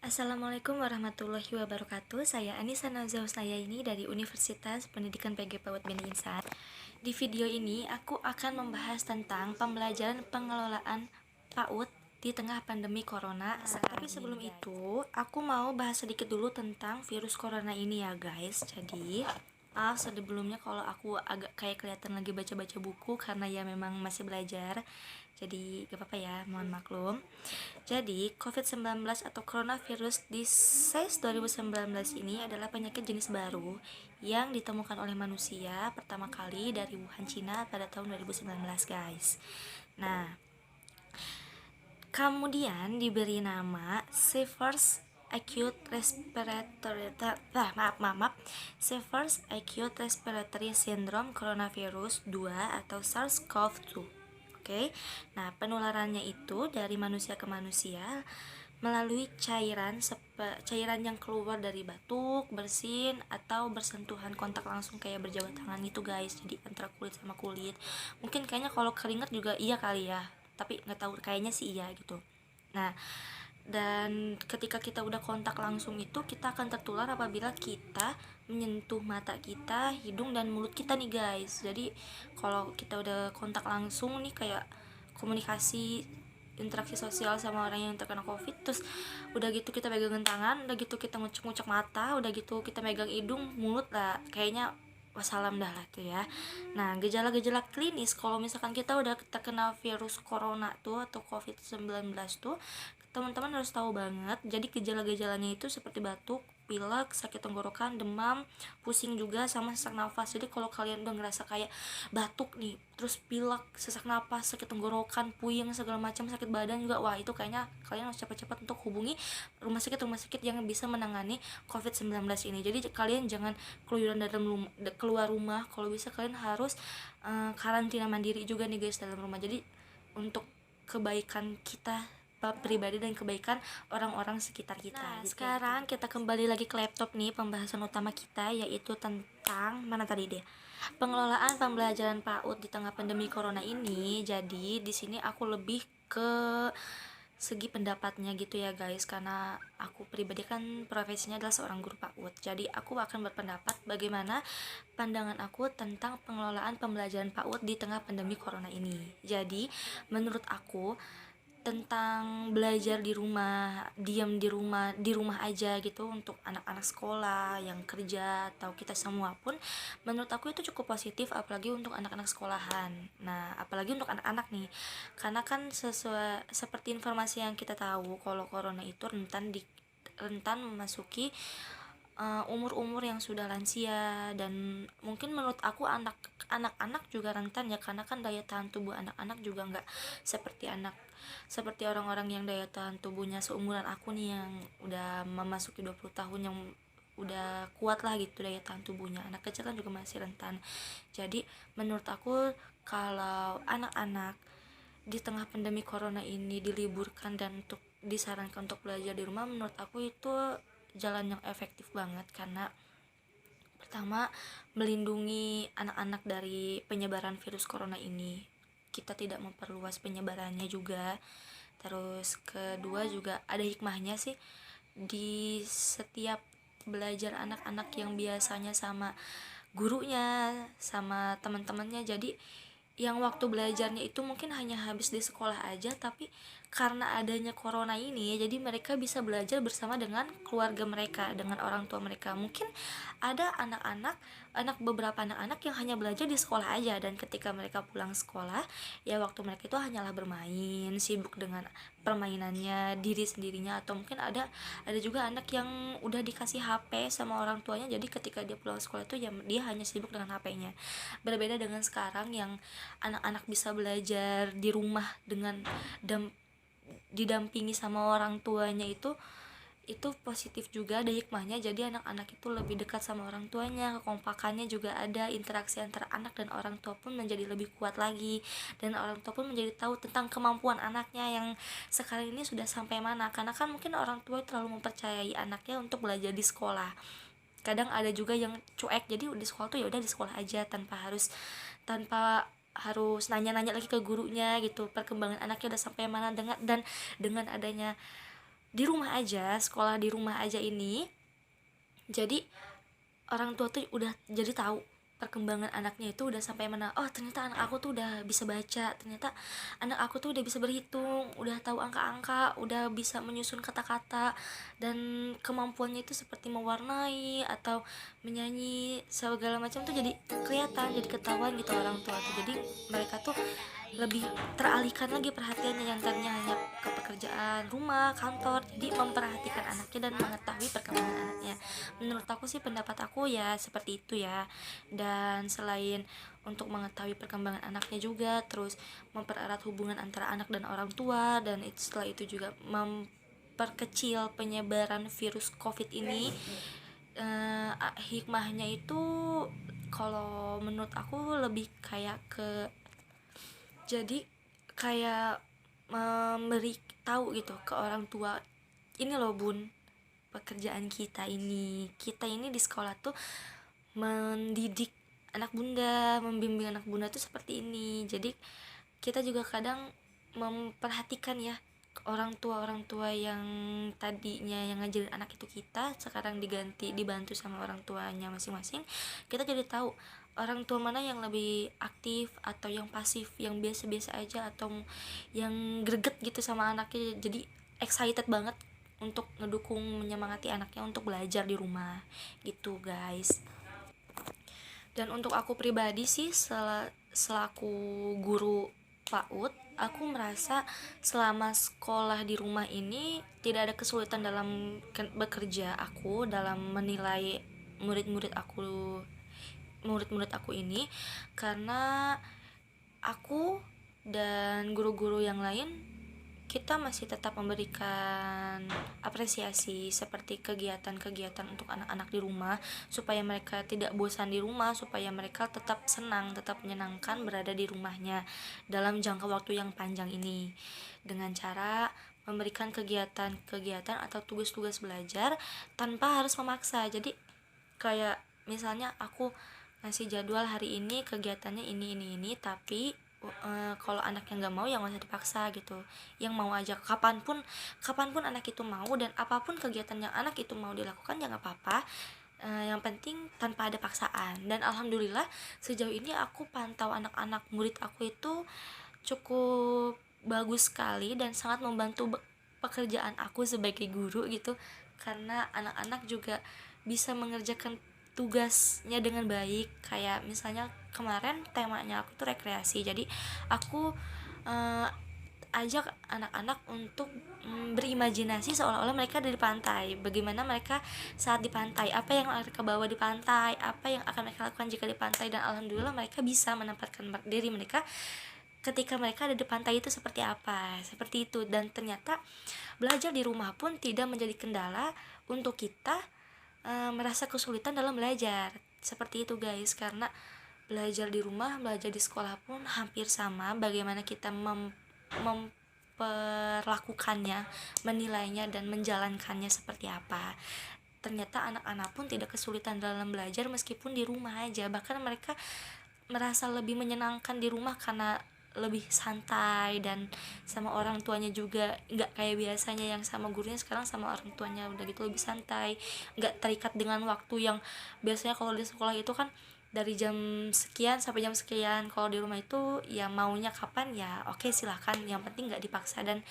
Assalamualaikum warahmatullahi wabarakatuh. Saya Anissa Nazahusnaya ini dari Universitas Pendidikan PG PAUD Bani Insan. Di video ini aku akan membahas tentang pembelajaran pengelolaan PAUD di tengah pandemi corona. Tapi sebelum itu, aku mau bahas sedikit dulu tentang virus corona ini ya guys. Jadi sebelumnya kalau aku agak kayak kelihatan lagi baca-baca buku karena ya memang masih belajar. Jadi gak apa-apa ya, mohon maklum. Jadi COVID-19 atau coronavirus disease 2019 ini adalah penyakit jenis baru yang ditemukan oleh manusia pertama kali dari Wuhan, Cina pada tahun 2019 guys. Nah, kemudian diberi nama Severe Acute Respiratory Severe Acute Respiratory Syndrome Coronavirus 2 atau SARS-CoV-2. Oke. Nah, penularannya itu dari manusia ke manusia melalui cairan yang keluar dari batuk, bersin atau bersentuhan kontak langsung kayak berjabat tangan itu guys. Jadi antara kulit sama kulit. Mungkin kayaknya kalau keringat juga iya kali ya. Tapi nggak tahu, kayaknya sih iya gitu. Nah, dan ketika kita udah kontak langsung itu kita akan tertular apabila kita menyentuh mata kita, hidung dan mulut kita nih guys. Jadi kalau kita udah kontak langsung nih kayak komunikasi, interaksi sosial sama orang yang terkena covid, terus udah gitu kita pegangan tangan, udah gitu kita ngucek-ngucek mata, udah gitu kita megang hidung, mulut lah, kayaknya wassalam dah lah tuh ya. Nah, gejala-gejala klinis kalau misalkan kita udah terkena virus corona tuh atau covid-19 tuh, teman-teman harus tahu banget. Jadi gejala-gejalanya itu seperti batuk, pilek, sakit tenggorokan, demam, pusing juga sama sesak nafas. Jadi kalau kalian udah ngerasa kayak batuk nih, terus pilek, sesak nafas, sakit tenggorokan, puyeng segala macam sakit badan juga, wah itu kayaknya kalian harus cepat-cepat untuk hubungi rumah sakit yang bisa menangani COVID-19 ini. Jadi kalian jangan keluar rumah. Kalau bisa kalian harus karantina mandiri juga nih guys dalam rumah. Jadi untuk kebaikan kita pribadi dan kebaikan orang-orang sekitar kita. Nah, sekarang kita kembali lagi ke laptop nih, pembahasan utama kita yaitu tentang mana tadi deh? Pengelolaan pembelajaran PAUD di tengah pandemi corona ini. Jadi di sini aku lebih ke segi pendapatnya gitu ya guys, karena aku pribadi kan profesinya adalah seorang guru PAUD. Jadi aku akan berpendapat bagaimana pandangan aku tentang pengelolaan pembelajaran PAUD di tengah pandemi corona ini. Jadi menurut aku tentang belajar di rumah, diam di rumah aja gitu untuk anak-anak sekolah yang kerja atau kita semua pun, menurut aku itu cukup positif, apalagi untuk anak-anak sekolahan. Nah, apalagi untuk anak-anak nih, karena kan sesuai seperti informasi yang kita tahu kalau corona itu rentan memasuki umur-umur yang sudah lansia, dan mungkin menurut aku anak-anak juga rentan ya, karena kan daya tahan tubuh anak-anak juga nggak seperti orang-orang yang daya tahan tubuhnya seumuran aku nih yang udah memasuki 20 tahun, yang udah kuat lah gitu daya tahan tubuhnya. Anak kecil kan juga masih rentan. Jadi menurut aku kalau anak-anak di tengah pandemi corona ini diliburkan dan disarankan untuk belajar di rumah, menurut aku itu jalan yang efektif banget, karena pertama melindungi anak-anak dari penyebaran virus corona ini, kita tidak memperluas penyebarannya juga. Terus kedua juga ada hikmahnya sih di setiap belajar anak-anak yang biasanya sama gurunya, sama teman-temannya. Jadi yang waktu belajarnya itu mungkin hanya habis di sekolah aja, tapi karena adanya corona ini jadi mereka bisa belajar bersama dengan keluarga mereka, dengan orang tua mereka. Mungkin ada beberapa anak-anak yang hanya belajar di sekolah aja, dan ketika mereka pulang sekolah ya waktu mereka itu hanyalah bermain, sibuk dengan permainannya diri sendirinya. Atau mungkin ada juga anak yang udah dikasih HP sama orang tuanya, jadi ketika dia pulang sekolah itu ya dia hanya sibuk dengan HP-nya. Berbeda dengan sekarang yang anak-anak bisa belajar di rumah dengan didampingi sama orang tuanya, itu positif juga, ada hikmahnya. Jadi anak-anak itu lebih dekat sama orang tuanya, kekompakannya juga ada, interaksi antara anak dan orang tua pun menjadi lebih kuat lagi, dan orang tua pun menjadi tahu tentang kemampuan anaknya yang sekarang ini sudah sampai mana. Karena kan mungkin orang tua terlalu mempercayai anaknya untuk belajar di sekolah. Kadang ada juga yang cuek, jadi di sekolah tuh ya udah di sekolah aja, tanpa harus nanya-nanya lagi ke gurunya gitu perkembangan anaknya udah sampai mana. Dan dengan adanya di rumah aja, sekolah di rumah aja ini, jadi orang tua tuh udah jadi tahu perkembangan anaknya itu udah sampai mana. Oh, ternyata anak aku tuh udah bisa baca, ternyata anak aku tuh udah bisa berhitung, udah tahu angka-angka, udah bisa menyusun kata-kata, dan kemampuannya itu seperti mewarnai atau menyanyi segala macam tuh jadi kelihatan, jadi ketahuan gitu orang tua tuh. Jadi mereka tuh lebih teralihkan lagi perhatiannya yang tadinya hanya ke pekerjaan rumah, kantor, jadi memperhatikan anaknya dan mengetahui perkembangan anaknya. Menurut aku sih, pendapat aku ya seperti itu ya. Dan selain untuk mengetahui perkembangan anaknya juga, terus mempererat hubungan antara anak dan orang tua, dan setelah itu juga memperkecil penyebaran virus COVID ini. Hikmahnya itu kalau menurut aku lebih kayak ke, jadi kayak memberi tahu gitu ke orang tua, ini loh bun, pekerjaan kita ini di sekolah tuh mendidik anak bunda, membimbing anak bunda tuh seperti ini. Jadi kita juga kadang memperhatikan ya orang tua yang tadinya yang ngajarin anak itu kita, sekarang dibantu sama orang tuanya masing-masing. Kita jadi tahu orang tua mana yang lebih aktif atau yang pasif, yang biasa-biasa aja atau yang greget gitu sama anaknya. Jadi excited banget untuk ngedukung, menyemangati anaknya untuk belajar di rumah gitu guys. Dan untuk aku pribadi sih, selaku guru PAUD, aku merasa selama sekolah di rumah ini tidak ada kesulitan dalam bekerja aku, dalam menilai murid-murid aku ini, karena aku dan guru-guru yang lain kita masih tetap memberikan apresiasi seperti kegiatan-kegiatan untuk anak-anak di rumah, supaya mereka tidak bosan di rumah, supaya mereka tetap senang, tetap menyenangkan berada di rumahnya dalam jangka waktu yang panjang ini, dengan cara memberikan kegiatan-kegiatan atau tugas-tugas belajar tanpa harus memaksa. Jadi kayak misalnya aku ngasih jadwal hari ini kegiatannya ini, tapi kalau anaknya nggak mau ya nggak usah dipaksa gitu, yang mau aja kapanpun anak itu mau, dan apapun kegiatan yang anak itu mau dilakukan ya nggak apa-apa. Yang penting tanpa ada paksaan. Dan alhamdulillah sejauh ini aku pantau anak-anak murid aku itu cukup bagus sekali dan sangat membantu pekerjaan aku sebagai guru gitu, karena anak-anak juga bisa mengerjakan tugasnya dengan baik. Kayak misalnya kemarin temanya aku tuh rekreasi, jadi aku ajak anak-anak untuk berimajinasi seolah-olah mereka ada di pantai. Bagaimana mereka saat di pantai, apa yang mereka bawa di pantai, apa yang akan mereka lakukan jika di pantai, dan alhamdulillah mereka bisa menempatkan diri mereka ketika mereka ada di pantai itu seperti apa, seperti itu. Dan ternyata belajar di rumah pun tidak menjadi kendala untuk kita merasa kesulitan dalam belajar. Seperti itu guys, karena belajar di rumah, belajar di sekolah pun hampir sama. Bagaimana kita memperlakukannya, menilainya, dan menjalankannya seperti apa. Ternyata anak-anak pun tidak kesulitan dalam belajar meskipun di rumah aja. Bahkan mereka merasa lebih menyenangkan di rumah karena lebih santai, dan sama orang tuanya juga nggak kayak biasanya yang sama gurunya, sekarang sama orang tuanya udah gitu lebih santai, nggak terikat dengan waktu yang biasanya kalau di sekolah itu kan dari jam sekian sampai jam sekian. Kalau di rumah itu ya maunya kapan ya oke silahkan, yang penting nggak dipaksa dan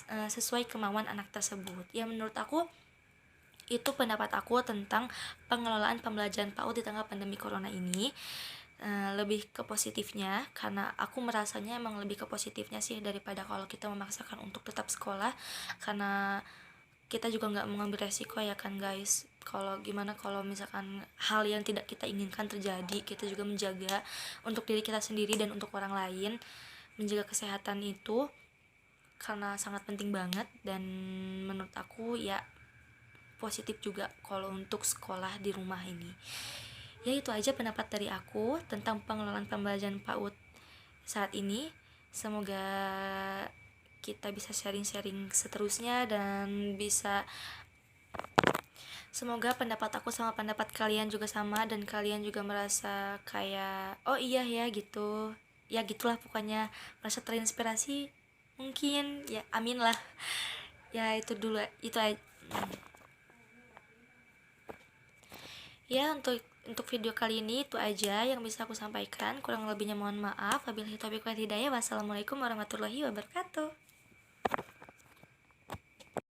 sesuai kemauan anak tersebut. Ya menurut aku itu pendapat aku tentang pengelolaan pembelajaran PAUD di tengah pandemi corona ini. Lebih ke positifnya, karena aku merasanya emang lebih ke positifnya sih daripada kalau kita memaksakan untuk tetap sekolah, karena kita juga nggak mengambil resiko ya kan guys. Kalau gimana kalau misalkan hal yang tidak kita inginkan terjadi, kita juga menjaga untuk diri kita sendiri dan untuk orang lain. Menjaga kesehatan itu karena sangat penting banget, dan menurut aku ya positif juga kalau untuk sekolah di rumah ini. Ya itu aja pendapat dari aku tentang pengelolaan pembelajaran PAUD saat ini. Semoga kita bisa sharing-sharing seterusnya, dan semoga pendapat aku sama pendapat kalian juga sama, dan kalian juga merasa kayak oh iya ya gitu. Ya gitulah pokoknya, merasa terinspirasi mungkin ya, amin lah. Ya itu dulu, itu aja. Ya, untuk video kali ini itu aja yang bisa aku sampaikan. Kurang lebihnya mohon maaf. Wabillahi taufiq wal hidayah. Wassalamualaikum warahmatullahi wabarakatuh.